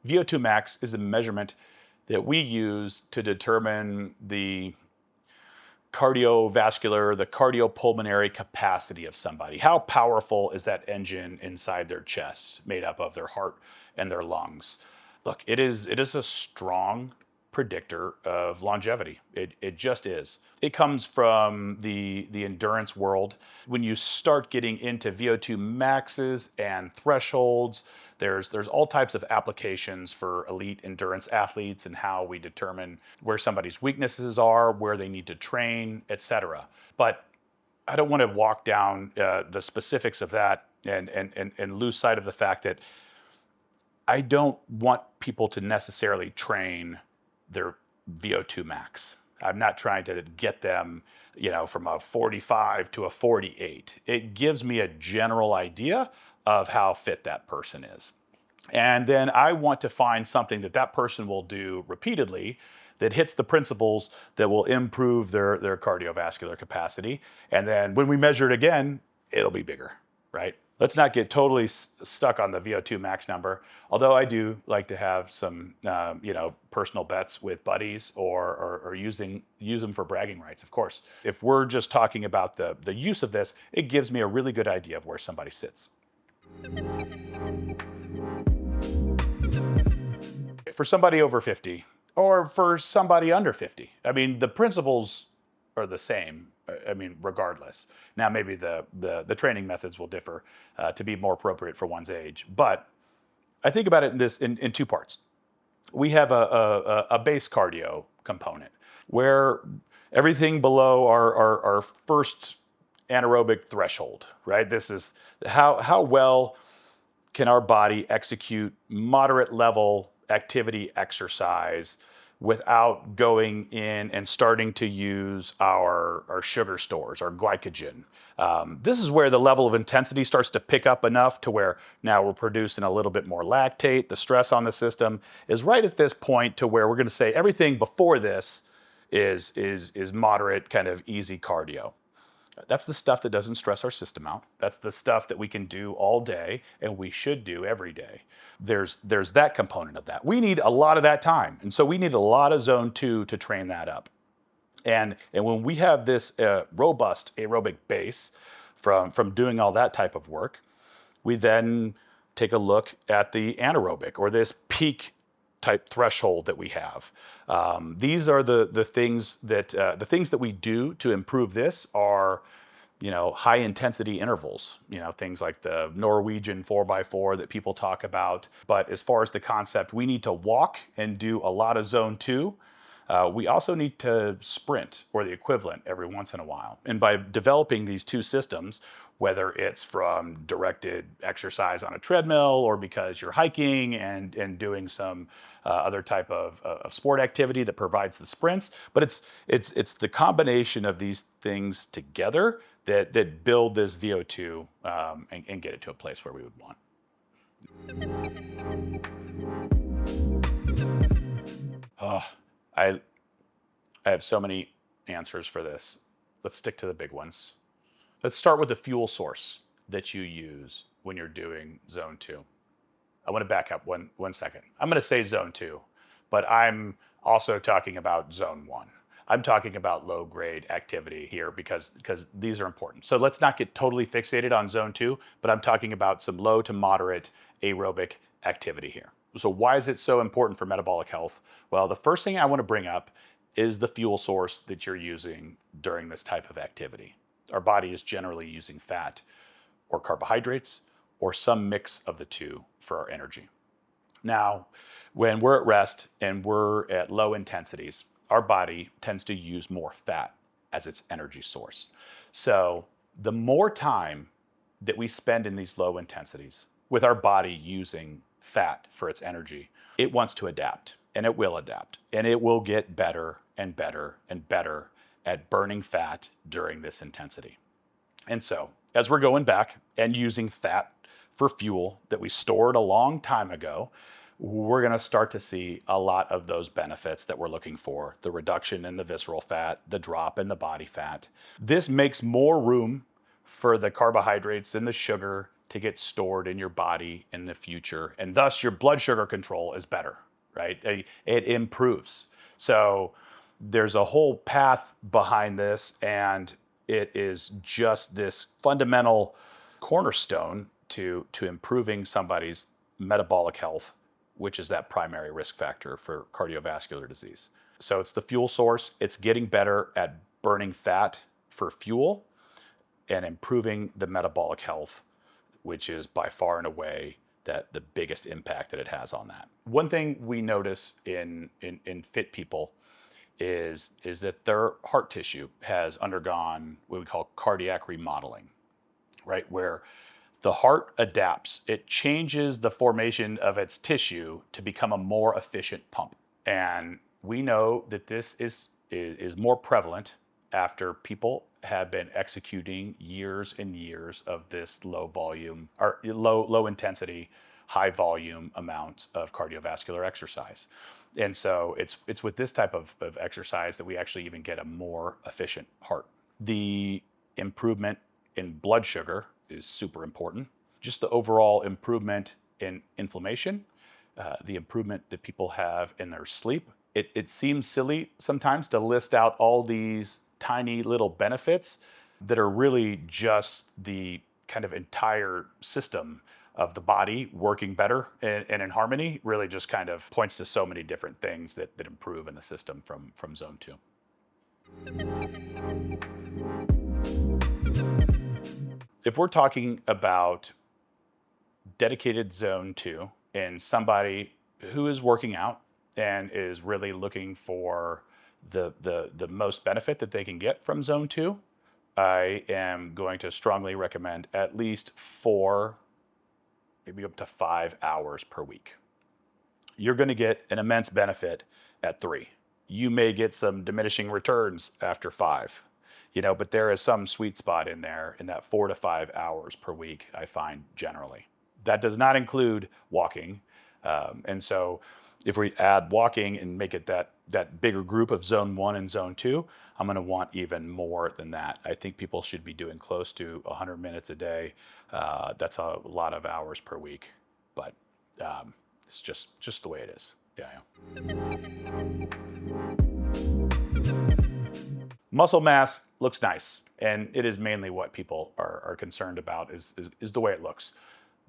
VO2 max is a measurement that we use to determine the cardiovascular, the cardiopulmonary capacity of somebody. How powerful is that engine inside their chest, made up of their heart and their lungs? Look, it is a strong predictor of longevity. It just is. It comes from the endurance world. When you start getting into VO2 maxes and thresholds, there's all types of applications for elite endurance athletes and how we determine where somebody's weaknesses are, where they need to train, etc. But I don't want to walk down the specifics of that and lose sight of the fact that I don't want people to necessarily train their VO2 max. I'm not trying to get them, from a 45 to a 48. It gives me a general idea of how fit that person is. And then I want to find something that person will do repeatedly that hits the principles that will improve their cardiovascular capacity. And then when we measure it again, it'll be bigger, right? Let's not get totally stuck on the VO2 max number, although I do like to have some personal bets with buddies or use them for bragging rights, of course. If we're just talking about the use of this, it gives me a really good idea of where somebody sits. For somebody over 50 or for somebody under 50, I mean, the principles are the same. I mean, regardless. Now, maybe the training methods will differ to be more appropriate for one's age. But I think about it in two parts. We have a base cardio component where everything below our first anaerobic threshold, right? This is how well can our body execute moderate level activity exercise without going in and starting to use our sugar stores, our glycogen. This is where the level of intensity starts to pick up enough to where now we're producing a little bit more lactate. The stress on the system is right at this point to where we're going to say everything before this is moderate, kind of easy cardio. That's the stuff that doesn't stress our system out. That's the stuff that we can do all day and we should do every day. There's that component of that. We need a lot of that time. And so we need a lot of zone 2 to train that up. And when we have this robust aerobic base from doing all that type of work, we then take a look at the anaerobic or this peak type threshold that we have. These are the things that we do to improve this are, high intensity intervals, things like the Norwegian 4x4 that people talk about. But as far as the concept, we need to walk and do a lot of zone 2. We also need to sprint or the equivalent every once in a while. And by developing these two systems, whether it's from directed exercise on a treadmill or because you're hiking and doing some other type of sport activity that provides the sprints, but it's the combination of these things together that build this VO2 and get it to a place where we would want. I have so many answers for this. Let's stick to the big ones. Let's start with the fuel source that you use when you're doing zone 2. I want to back up one second. I'm going to say zone 2, but I'm also talking about zone 1. I'm talking about low grade activity here because these are important. So let's not get totally fixated on zone 2, but I'm talking about some low to moderate aerobic activity here. So why is it so important for metabolic health? Well, the first thing I want to bring up is the fuel source that you're using during this type of activity. Our body is generally using fat or carbohydrates or some mix of the two for our energy. Now, when we're at rest and we're at low intensities, our body tends to use more fat as its energy source. So the more time that we spend in these low intensities with our body using fat for its energy, it wants to adapt, and it will adapt, and it will get better and better and better at burning fat during this intensity. And so as we're going back and using fat for fuel that we stored a long time ago, we're going to start to see a lot of those benefits that we're looking for: the reduction in the visceral fat, the drop in the body fat. This makes more room for the carbohydrates and the sugar to get stored in your body in the future, and thus your blood sugar control is better, right? It improves. So there's a whole path behind this, and it is just this fundamental cornerstone to improving somebody's metabolic health, which is that primary risk factor for cardiovascular disease. So it's the fuel source. It's getting better at burning fat for fuel and improving the metabolic health, which is by far and away the biggest impact that it has on that. One thing we notice in fit people is that their heart tissue has undergone what we call cardiac remodeling, right? Where the heart adapts. It changes the formation of its tissue to become a more efficient pump. And we know that this is more prevalent after people have been executing years and years of this low volume or low intensity, high volume amounts of cardiovascular exercise. And so it's with this type of exercise that we actually even get a more efficient heart. The improvement in blood sugar is super important. Just the overall improvement in inflammation, the improvement that people have in their sleep. It seems silly sometimes to list out all these tiny little benefits that are really just the kind of entire system of the body working better and in harmony. Really just kind of points to so many different things that improve in the system from zone 2. If we're talking about dedicated zone 2 in somebody who is working out and is really looking for the most benefit that they can get from zone 2, I am going to strongly recommend at least 4, maybe up to 5 hours per week. You're going to get an immense benefit at 3. You may get some diminishing returns after 5. But there is some sweet spot in there in that 4 to 5 hours per week, I find generally. That does not include walking. And so if we add walking and make it that bigger group of zone 1 and zone 2, I'm going to want even more than that. I think people should be doing close to 100 minutes a day. That's a lot of hours per week, but it's just the way it is. Yeah. Muscle mass looks nice, and it is mainly what people are concerned about is the way it looks.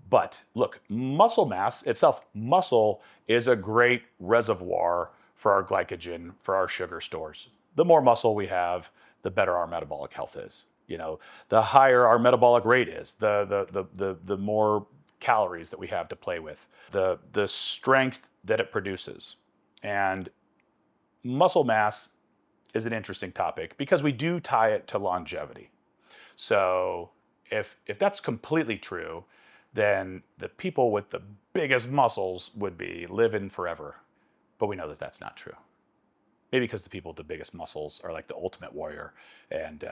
But look, muscle mass itself, muscle is a great reservoir for our glycogen, for our sugar stores. The more muscle we have, the better our metabolic health is. The higher our metabolic rate is, the more calories that we have to play with, the strength that it produces. And muscle mass is an interesting topic because we do tie it to longevity. So if that's completely true, then the people with the biggest muscles would be living forever. But we know that that's not true. Maybe because the people with the biggest muscles are like the ultimate warrior and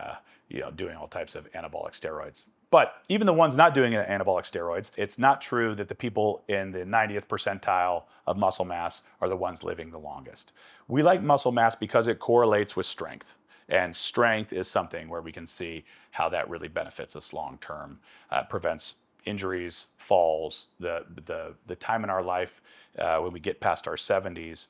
doing all types of anabolic steroids. But even the ones not doing anabolic steroids, it's not true that the people in the 90th percentile of muscle mass are the ones living the longest. We like muscle mass because it correlates with strength. And strength is something where we can see how that really benefits us long term. Prevents injuries, falls, the time in our life when we get past our 70s,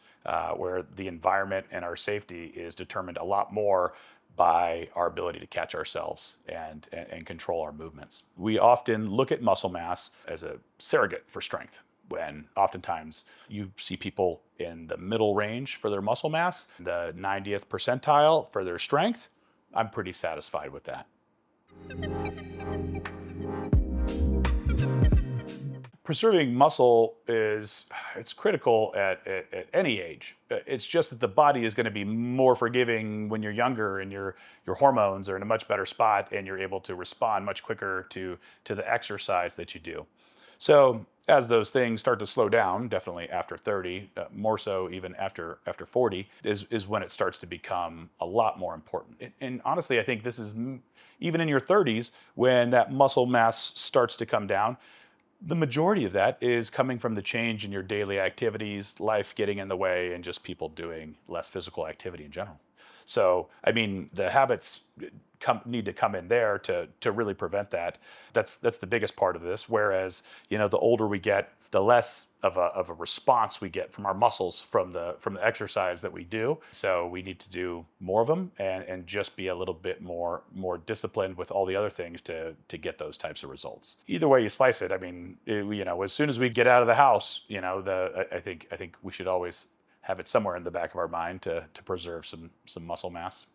where the environment and our safety is determined a lot more by our ability to catch ourselves and control our movements. We often look at muscle mass as a surrogate for strength, when oftentimes you see people in the middle range for their muscle mass, the 90th percentile for their strength. I'm pretty satisfied with that. Preserving muscle it's critical at any age. It's just that the body is going to be more forgiving when you're younger and your hormones are in a much better spot and you're able to respond much quicker to the exercise that you do. So as those things start to slow down, definitely after 30, more so even after 40, is when it starts to become a lot more important. And honestly, I think this is even in your 30s when that muscle mass starts to come down. The majority of that is coming from the change in your daily activities, life getting in the way, and just people doing less physical activity in general. So, I mean, the habits need to come in there to really prevent that. That's the biggest part of this. Whereas, the older we get, the less of a response we get from our muscles from the exercise that we do. So we need to do more of them and just be a little bit more disciplined with all the other things to get those types of results. Either way you slice it, I mean, as soon as we get out of the house, I think we should always have it somewhere in the back of our mind to preserve some muscle mass.